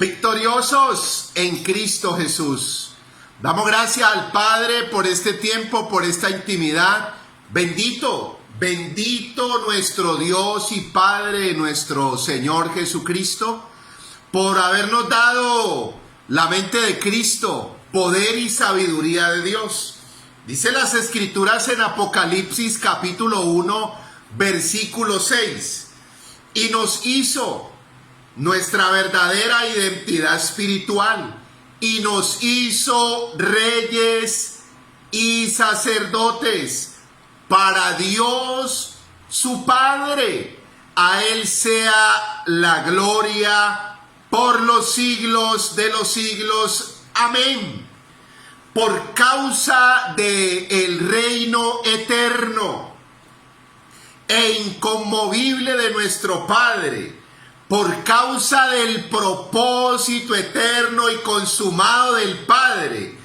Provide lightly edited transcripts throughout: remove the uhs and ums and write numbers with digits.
Victoriosos en Cristo Jesús. Damos gracias al Padre por este tiempo, por esta intimidad. Bendito nuestro Dios y Padre, nuestro Señor Jesucristo, por habernos dado la mente de Cristo, poder y sabiduría de Dios. Dice las Escrituras en Apocalipsis capítulo 1, versículo 6. Y nos hizo nuestra verdadera identidad espiritual, y nos hizo reyes y sacerdotes para Dios su Padre. A Él sea la gloria por los siglos de los siglos. Amén. Por causa del reino eterno e inconmovible de nuestro Padre, por causa del propósito eterno y consumado del Padre,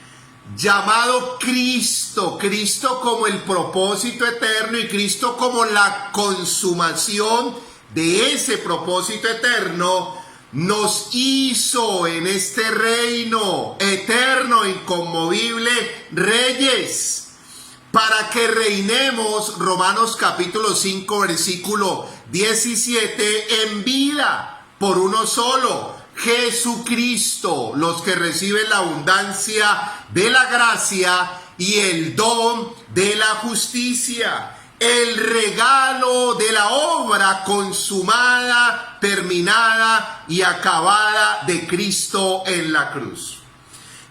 llamado Cristo, Cristo como el propósito eterno y Cristo como la consumación de ese propósito eterno, nos hizo en este reino eterno, inconmovible, reyes, para que reinemos, Romanos capítulo 5, versículo 17, en vida por uno solo, Jesucristo, los que reciben la abundancia de la gracia y el don de la justicia, el regalo de la obra consumada, terminada y acabada de Cristo en la cruz.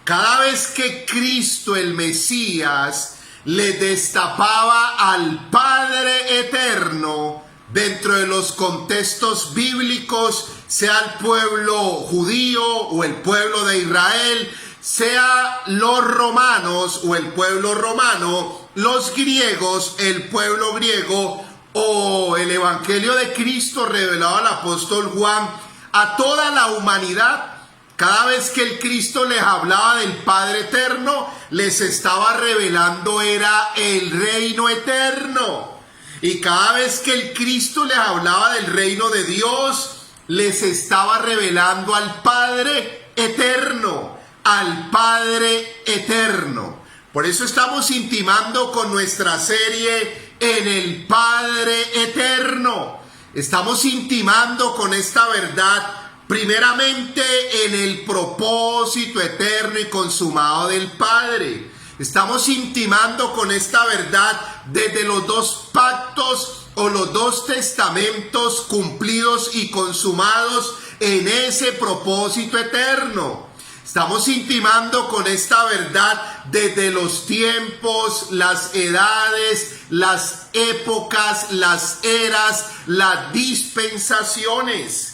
Cada vez que Cristo, el Mesías, le destapaba al Padre eterno dentro de los contextos bíblicos, sea el pueblo judío o el pueblo de Israel, sea los romanos o el pueblo romano, los griegos, el pueblo griego, o el evangelio de Cristo revelado al apóstol Juan a toda la humanidad. Cada vez que el Cristo les hablaba del Padre eterno, les estaba revelando era el reino eterno. Y cada vez que el Cristo les hablaba del reino de Dios, les estaba revelando al Padre eterno, al Padre eterno. Por eso estamos intimando con nuestra serie en el Padre eterno. Estamos intimando con esta verdad primeramente en el propósito eterno y consumado del Padre. Estamos intimando con esta verdad desde los dos pactos o los dos testamentos cumplidos y consumados en ese propósito eterno. Estamos intimando con esta verdad desde los tiempos, las edades, las épocas, las eras, las dispensaciones.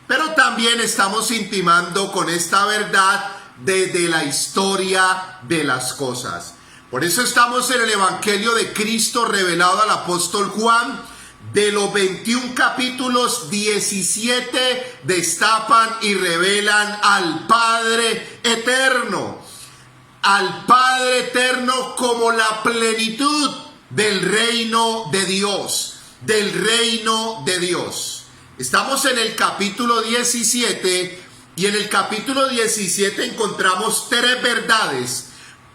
Pero también estamos intimando con esta verdad desde la historia de las cosas. Por eso estamos en el Evangelio de Cristo revelado al apóstol Juan. De los 21 capítulos, 17 destapan y revelan al Padre eterno. Al Padre eterno como la plenitud del reino de Dios. Del reino de Dios. Estamos en el capítulo 17 y en el capítulo 17 encontramos tres verdades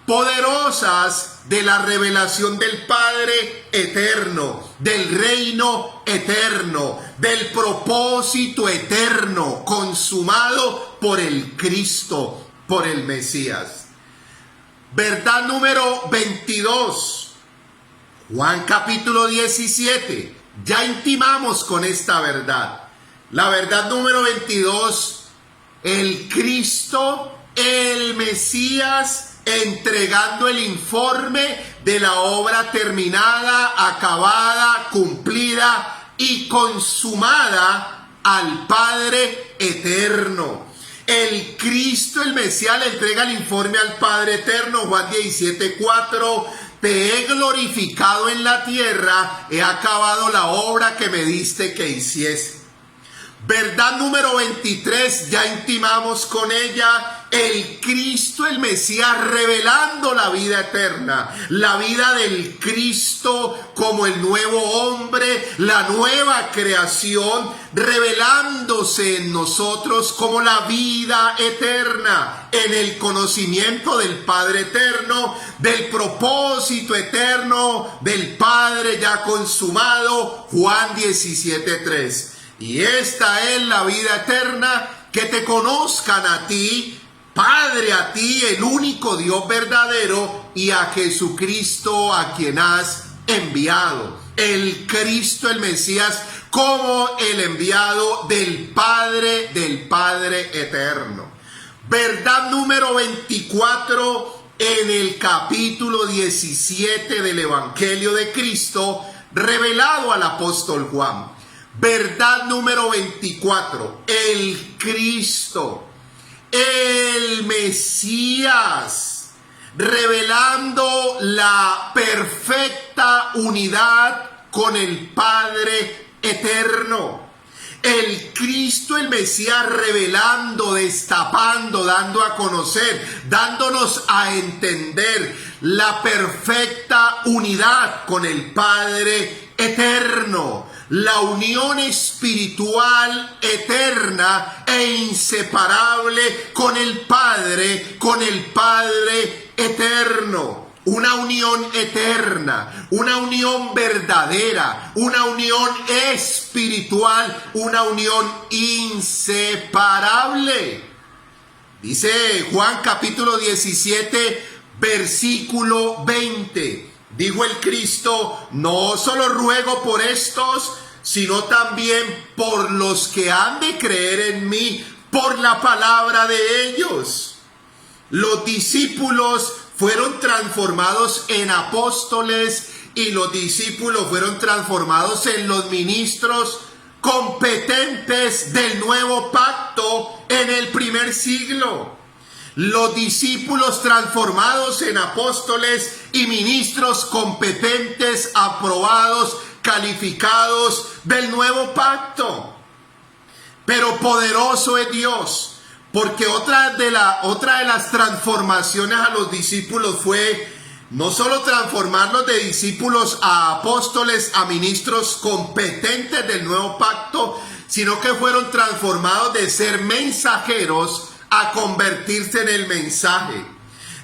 poderosas de la revelación del Padre eterno, del reino eterno, del propósito eterno consumado por el Cristo, por el Mesías. Verdad número 22, Juan capítulo 17. Ya intimamos con esta verdad. La verdad número 22, el Cristo, el Mesías, entregando el informe de la obra terminada, acabada, cumplida y consumada al Padre eterno. El Cristo, el Mesías, le entrega el informe al Padre eterno. Juan 17:4. Te he glorificado en la tierra, he acabado la obra que me diste que hiciese. Verdad número 23, ya intimamos con ella, el Cristo, el Mesías, revelando la vida eterna, la vida del Cristo como el nuevo hombre, la nueva creación, revelándose en nosotros como la vida eterna, en el conocimiento del Padre eterno, del propósito eterno del Padre ya consumado, Juan 17:3. Y esta es la vida eterna, que te conozcan a ti, Padre, a ti, el único Dios verdadero, y a Jesucristo, a quien has enviado. El Cristo, el Mesías, como el enviado del Padre eterno. Verdad número 24 en el capítulo 17 del Evangelio de Cristo, revelado al apóstol Juan. Verdad número 24, el Cristo, el Mesías, revelando la perfecta unidad con el Padre eterno. El Cristo, el Mesías, revelando, destapando, dando a conocer, dándonos a entender la perfecta unidad con el Padre eterno. La unión espiritual eterna e inseparable con el Padre eterno. Una unión eterna, una unión verdadera, una unión espiritual, una unión inseparable. Dice Juan capítulo 17, versículo 20. Dijo el Cristo: no solo ruego por estos, sino también por los que han de creer en mí por la palabra de ellos. Los discípulos fueron transformados en apóstoles y los discípulos fueron transformados en los ministros competentes del nuevo pacto en el primer siglo. Los discípulos transformados en apóstoles y ministros competentes, aprobados, calificados del nuevo pacto. Pero poderoso es Dios, porque otra de las transformaciones a los discípulos fue no solo transformarlos de discípulos a apóstoles, a ministros competentes del nuevo pacto, sino que fueron transformados de ser mensajeros a convertirse en el mensaje.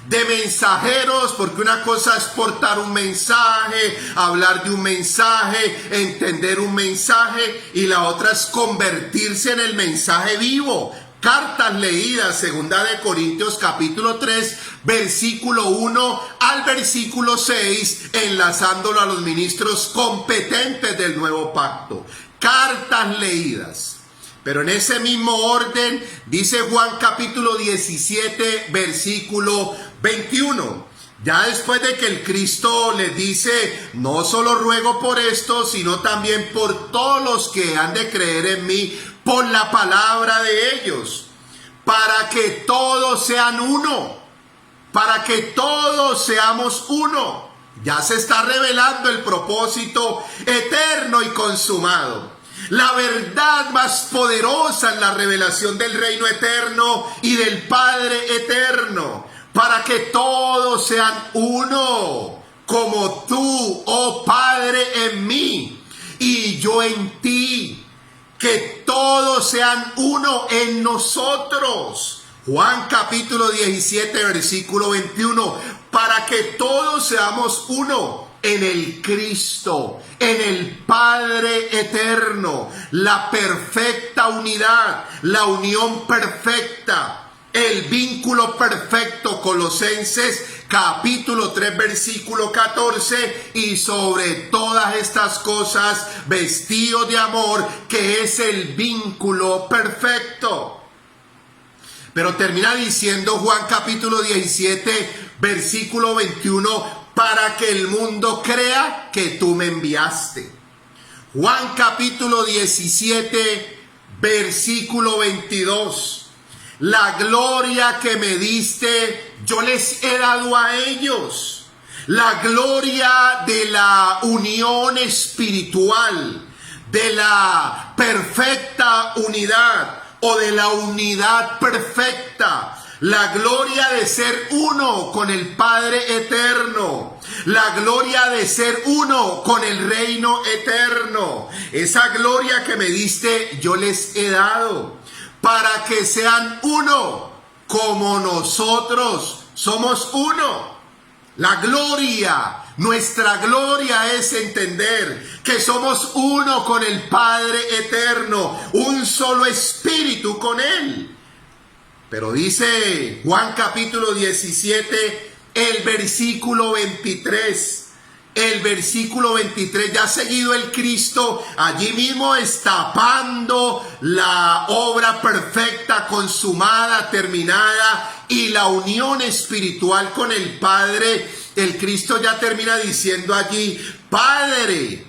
De mensajeros, porque una cosa es portar un mensaje, hablar de un mensaje, entender un mensaje, y la otra es convertirse en el mensaje vivo. Cartas leídas, segunda de Corintios capítulo 3, versículo 1 al versículo 6, enlazándolo a los ministros competentes del nuevo pacto. Cartas leídas. Pero en ese mismo orden, dice Juan capítulo 17, versículo 21. Ya después de que el Cristo les dice: no solo ruego por esto, sino también por todos los que han de creer en mí por la palabra de ellos, para que todos sean uno, para que todos seamos uno. Ya se está revelando el propósito eterno y consumado. La verdad más poderosa en la revelación del reino eterno y del Padre eterno, para que todos sean uno, como tú, oh Padre, en mí y yo en ti, que todos sean uno en nosotros. Juan capítulo 17, versículo 21, para que todos seamos uno en el Cristo, en el Padre eterno, la perfecta unidad, la unión perfecta, el vínculo perfecto. Colosenses capítulo 3, versículo 14, y sobre todas estas cosas vestidos de amor, que es el vínculo perfecto. Pero termina diciendo Juan capítulo 17, versículo 21, para que el mundo crea que tú me enviaste. Juan capítulo 17, versículo 22. La gloria que me diste, yo les he dado a ellos. La gloria de la unión espiritual, de la perfecta unidad o de la unidad perfecta. La gloria de ser uno con el Padre eterno. La gloria de ser uno con el reino eterno. Esa gloria que me diste, yo les he dado. Para que sean uno como nosotros somos uno. La gloria, nuestra gloria es entender que somos uno con el Padre eterno. Un solo espíritu con Él. Pero dice Juan capítulo 17, el versículo 23. El versículo 23, ya seguido el Cristo, allí mismo destapando la obra perfecta, consumada, terminada, y la unión espiritual con el Padre. El Cristo ya termina diciendo allí: Padre,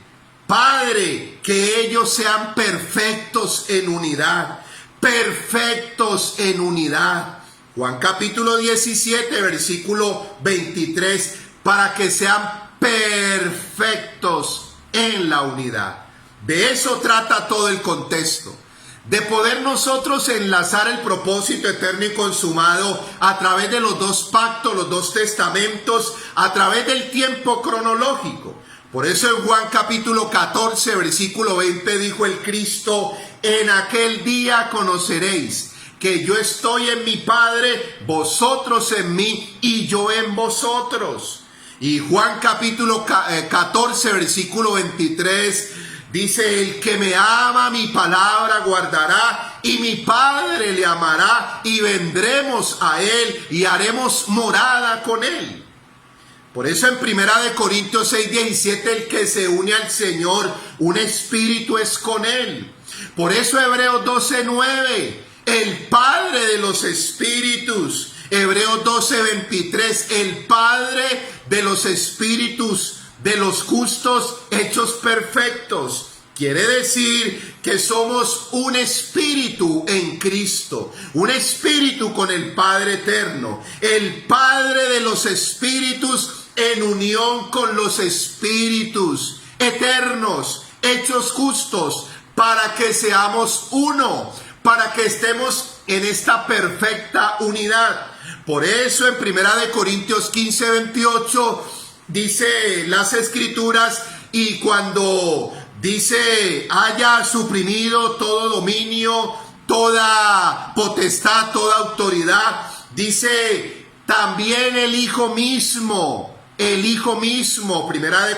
Padre, que ellos sean perfectos en unidad. Perfectos en unidad. Juan capítulo 17, versículo 23, para que sean perfectos en la unidad. De eso trata todo el contexto, de poder nosotros enlazar el propósito eterno y consumado a través de los dos pactos, los dos testamentos, a través del tiempo cronológico. Por eso en Juan capítulo 14, versículo 20 dijo el Cristo: en aquel día conoceréis que yo estoy en mi Padre, vosotros en mí y yo en vosotros. Y Juan capítulo 14, versículo 23 dice: el que me ama mi palabra guardará, y mi Padre le amará, y vendremos a él y haremos morada con él. Por eso en 1 Corintios 6, 17, el que se une al Señor, un espíritu es con él. Por eso Hebreos 12, 9, el Padre de los espíritus. Hebreos 12, 23, el Padre de los espíritus, de los justos hechos perfectos. Quiere decir que somos un espíritu en Cristo, un espíritu con el Padre eterno, el Padre de los espíritus en unión con los espíritus eternos, hechos justos, para que seamos uno, para que estemos en esta perfecta unidad. Por eso en 1 Corintios 15, 28 dice las Escrituras: y cuando dice haya suprimido todo dominio, toda potestad, toda autoridad, dice también el Hijo mismo, 1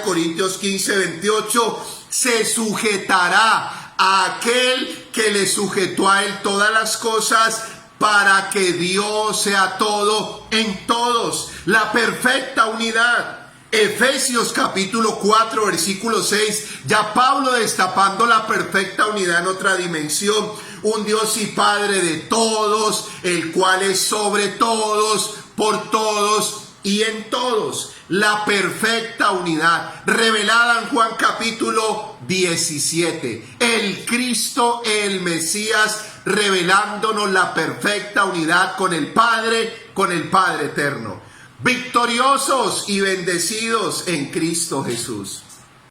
Corintios 15, 28, se sujetará a aquel que le sujetó a él todas las cosas, para que Dios sea todo en todos. La perfecta unidad. Efesios capítulo 4, versículo 6, ya Pablo destapando la perfecta unidad en otra dimensión. Un Dios y Padre de todos, el cual es sobre todos, por todos y en todos. La perfecta unidad revelada en Juan capítulo 17. El Cristo, el Mesías, revelándonos la perfecta unidad con el Padre eterno. Victoriosos y bendecidos en Cristo Jesús.